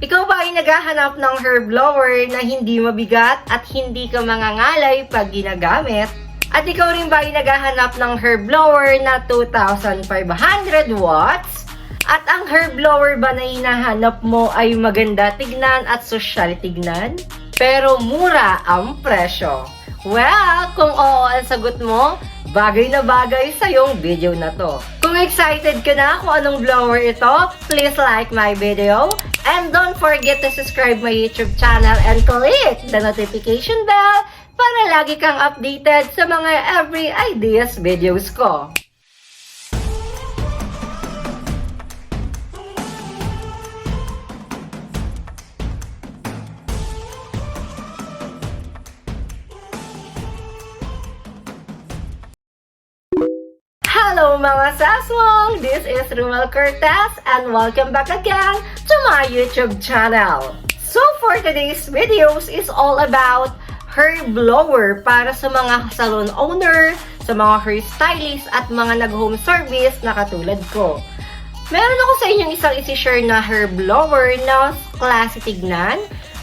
Ikaw ba ay naghahanap ng hair blower na hindi mabigat at hindi ka mangangalay pag ginagamit? At ikaw rin ba ay naghahanap ng hair blower na 2,500 watts? At ang hair blower ba na hinahanap mo ay maganda tignan at sosyal tignan? Pero mura ang presyo. Well, kung oo ang sagot mo, bagay na bagay sa yung video na to. Kung excited ka na kung anong blower ito, please like my video. And don't forget to subscribe my YouTube channel and click the notification bell para lagi kang updated sa mga every ideas videos ko. Hello mga Seswang! This is Rumal Cortez and welcome back again to my YouTube channel. So for today's videos is all about hair blower para sa mga salon owner, sa mga hairstylist at mga nag-home service na katulad ko. Meron ako sa inyong isang isi-share na hair blower na klase tignan,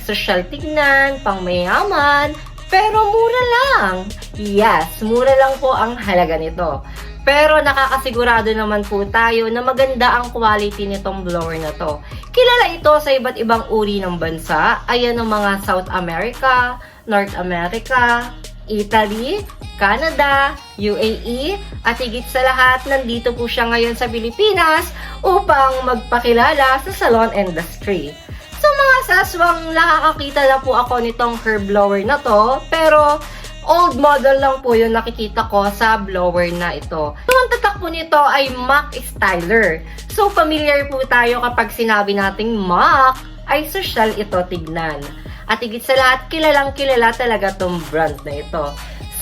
social tignan, pangmayaman, pero mura lang. Yes, mura lang po ang halaga nito. Pero nakakasigurado naman po tayo na maganda ang quality nitong blower na to. Kilala ito sa iba't ibang uri ng bansa. Ayan ang mga South America, North America, Italy, Canada, UAE, at higit sa lahat, nandito po siya ngayon sa Pilipinas upang magpakilala sa salon industry. So mga saswang, nakakakita na po ako nitong hair blower na to, pero old model lang po yung nakikita ko sa blower na ito. So, ang tatak po nito ay Mga Styler. So, familiar po tayo kapag sinabi nating Mga ay social ito tignan. At higit sa lahat, kilalang kilala talaga tong brand na ito.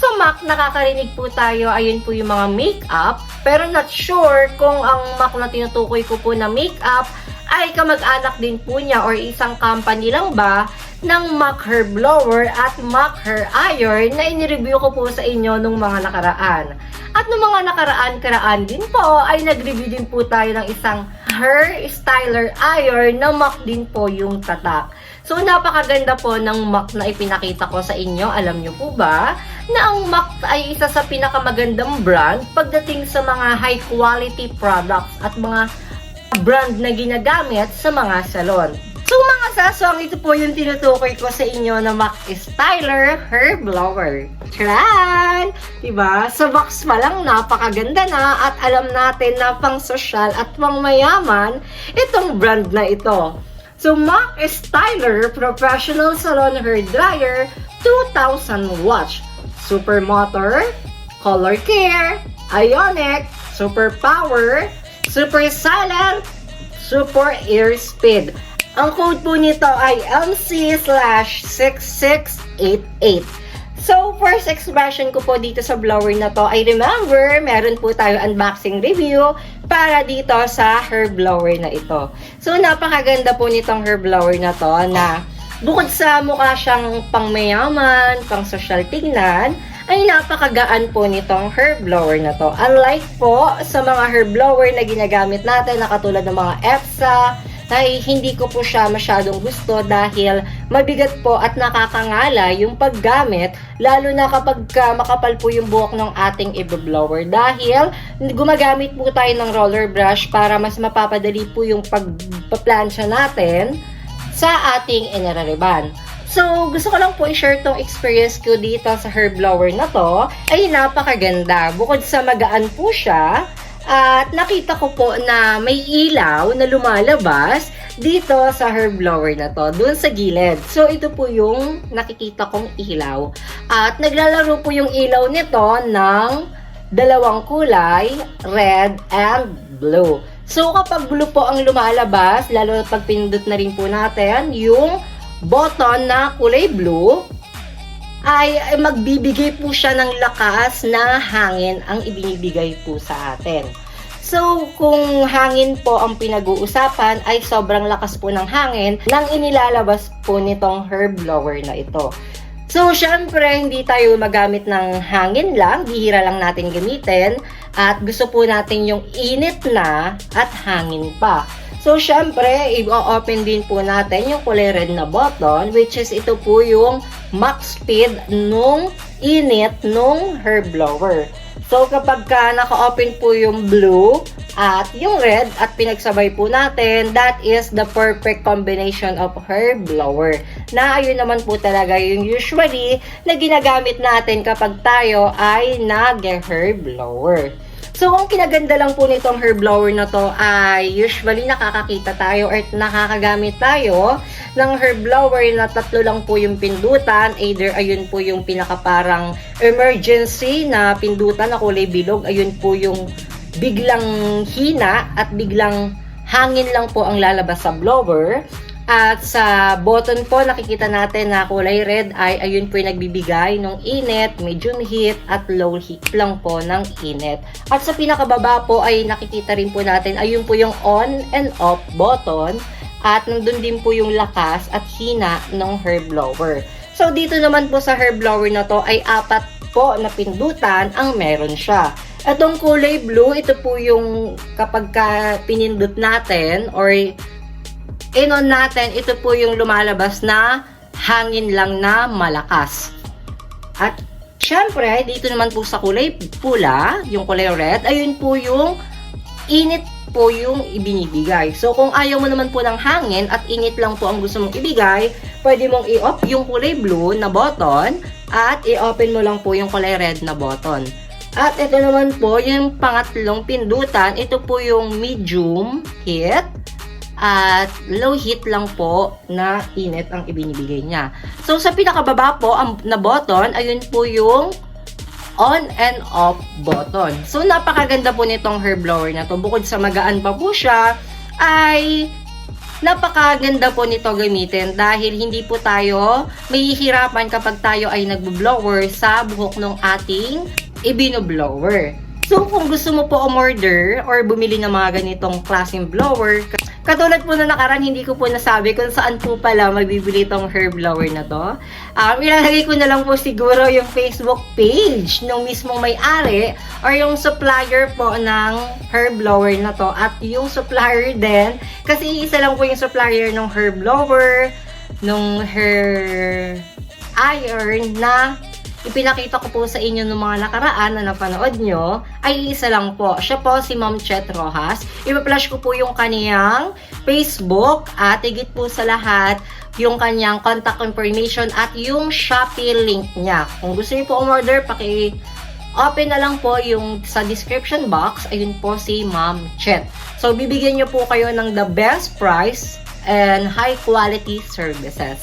So, Mga, nakakarinig po tayo, ayun po yung mga makeup. Pero not sure kung ang Mga na tinutukoy ko po na makeup ay kamag-anak din po niya or isang company lang ba ng Mga hair blower at Mga hair iron na inireview ko po sa inyo nung mga nakaraan. At nung mga nakaraan din po ay nag-review din po tayo ng isang hair styler iron na Mga din po yung tatak. So napakaganda po ng Mga na ipinakita ko sa inyo. Alam nyo po ba na ang Mga ay isa sa pinakamagandang brand pagdating sa mga high quality products at mga brand na ginagamit sa mga salon. So mga saswang, ito po yung tinutukoy ko sa inyo na Mga Styler Hair Blower. Tran! Diba? Sa box pa lang, napakaganda na at alam natin na pang social at pang mayaman itong brand na ito. So Mga Styler Professional Salon Hair Dryer 2,000 watts. Super motor, color care, ionic, super power, super silent, super air speed. Ang code po nito ay MC/6688. So, first expression ko po dito sa blower na to ay remember, meron po tayo unboxing review para dito sa hair blower na ito. So, napakaganda po nitong hair blower na to na bukod sa mukha siyang pangmayaman, pang social tignan, ay napakagaan po nitong hair blower na to. Unlike po sa mga hair blower na ginagamit natin na katulad ng mga EPSA, ay hindi ko po siya masyadong gusto dahil mabigat po at nakakangala yung paggamit, lalo na kapag makapal po yung buhok ng ating i-blower dahil gumagamit po tayo ng roller brush para mas mapapadali po yung pagpaplansya natin sa ating inarareban. So, gusto ko lang po i-share tong experience ko dito sa hair blower na to. Ay napakaganda. Bukod sa magaan po siya, at nakita ko po na may ilaw na lumalabas dito sa hair blower na to, dun sa gilid. So, ito po yung nakikita kong ilaw. At naglalaro po yung ilaw nito ng dalawang kulay, red and blue. So, kapag blue po ang lumalabas, lalo pag pinindot na rin po natin yung button na kulay blue, ay magbibigay po siya ng lakas na hangin ang ibinibigay po sa atin. So, kung hangin po ang pinag-uusapan, ay sobrang lakas po ng hangin nang inilalabas po nitong hair blower na ito. So, syempre, hindi tayo magamit ng hangin lang, bihira lang natin gamitin, at gusto po natin yung init na at hangin pa. So, syempre, i-open din po natin yung kulay red na button, which is ito po yung max speed nung init nung hair blower. So, kapag ka naka-open po yung blue at yung red at pinagsabay po natin, that is the perfect combination of hair blower. Na ayun naman po talaga yung usually na ginagamit natin kapag tayo ay nag-hair blower. So, ang kinaganda lang po nitong hair blower na to ay usually nakakakita tayo or nakakagamit tayo ng hair blower na tatlo lang po yung pindutan. Either ayun po yung pinaka parang emergency na pindutan na kulay bilog. Ayun po yung biglang hina at biglang hangin lang po ang lalabas sa blower. At sa button po, nakikita natin na kulay red ay ayun po yung nagbibigay ng init, medium heat at low heat lang po ng init. At sa pinakababa po ay nakikita rin po natin ayun po yung on and off button at nandun din po yung lakas at hina ng hair blower. So dito naman po sa hair blower na to ay 4 po na pindutan ang meron siya. Itong kulay blue, ito po yung kapag pinindot natin or in-on natin, ito po yung lumalabas na hangin lang na malakas. At syempre, dito naman po sa kulay pula, yung kulay red, ayun po yung init po yung ibinibigay. So, kung ayaw mo naman po ng hangin at init lang po ang gusto mong ibigay, pwede mong i-off yung kulay blue na button at i-open mo lang po yung kulay red na button. At ito naman po, yung pangatlong pindutan, ito po yung medium heat at low heat lang po na init ang ibinibigay niya. So, sa pinakababa po na button, ayun po yung on and off button. So, napakaganda po nitong hair blower na to. Bukod sa magaan pa po siya, ay napakaganda po nito gamitin dahil hindi po tayo mahihirapan kapag tayo ay nagbo-blower sa buhok ng ating ibino-blower. So, kung gusto mo po umorder or bumili ng mga ganitong klaseng blower, katulad po na nakaraan, hindi ko po nasabi kung saan po pala mabibili itong hair blower na to. Ilalagay ko na lang po siguro yung Facebook page ng mismong may-ari or yung supplier po ng hair blower na to. At yung supplier din, kasi isa lang po yung supplier ng hair blower, ng hair iron na ipinakita ko po sa inyo ng mga nakaraan na napanood nyo, ay isa lang po. Siya po si Ms.Chet ROHS. Ipa-flash ko po yung kaniyang Facebook at higit po sa lahat, yung kanyang contact information at yung Shoppee link niya. Kung gusto niyo po umorder, open na lang po yung sa description box. Ayun po si Ms.Chet. So, bibigyan niyo po kayo ng the best price and high quality services.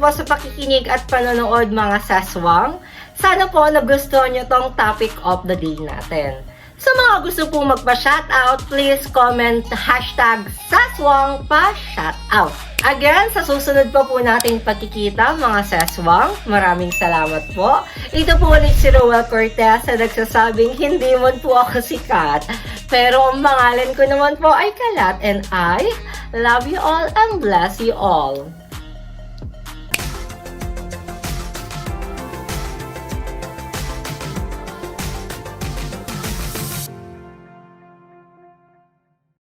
po sa pakikinig at panonood mga seswang. Sana po nagustuhan nyo tong topic of the day natin. Sa mga gusto pong magpa-shoutout, please comment #seswang pa-shoutout. Again, sa susunod pa po nating pagkikita mga seswang, maraming salamat po. Ito po ulit si Roel Cortez na nagsasabing hindi man po ako sikat. Pero ang pangalan ko naman po ay Kalat and I love you all and bless you all.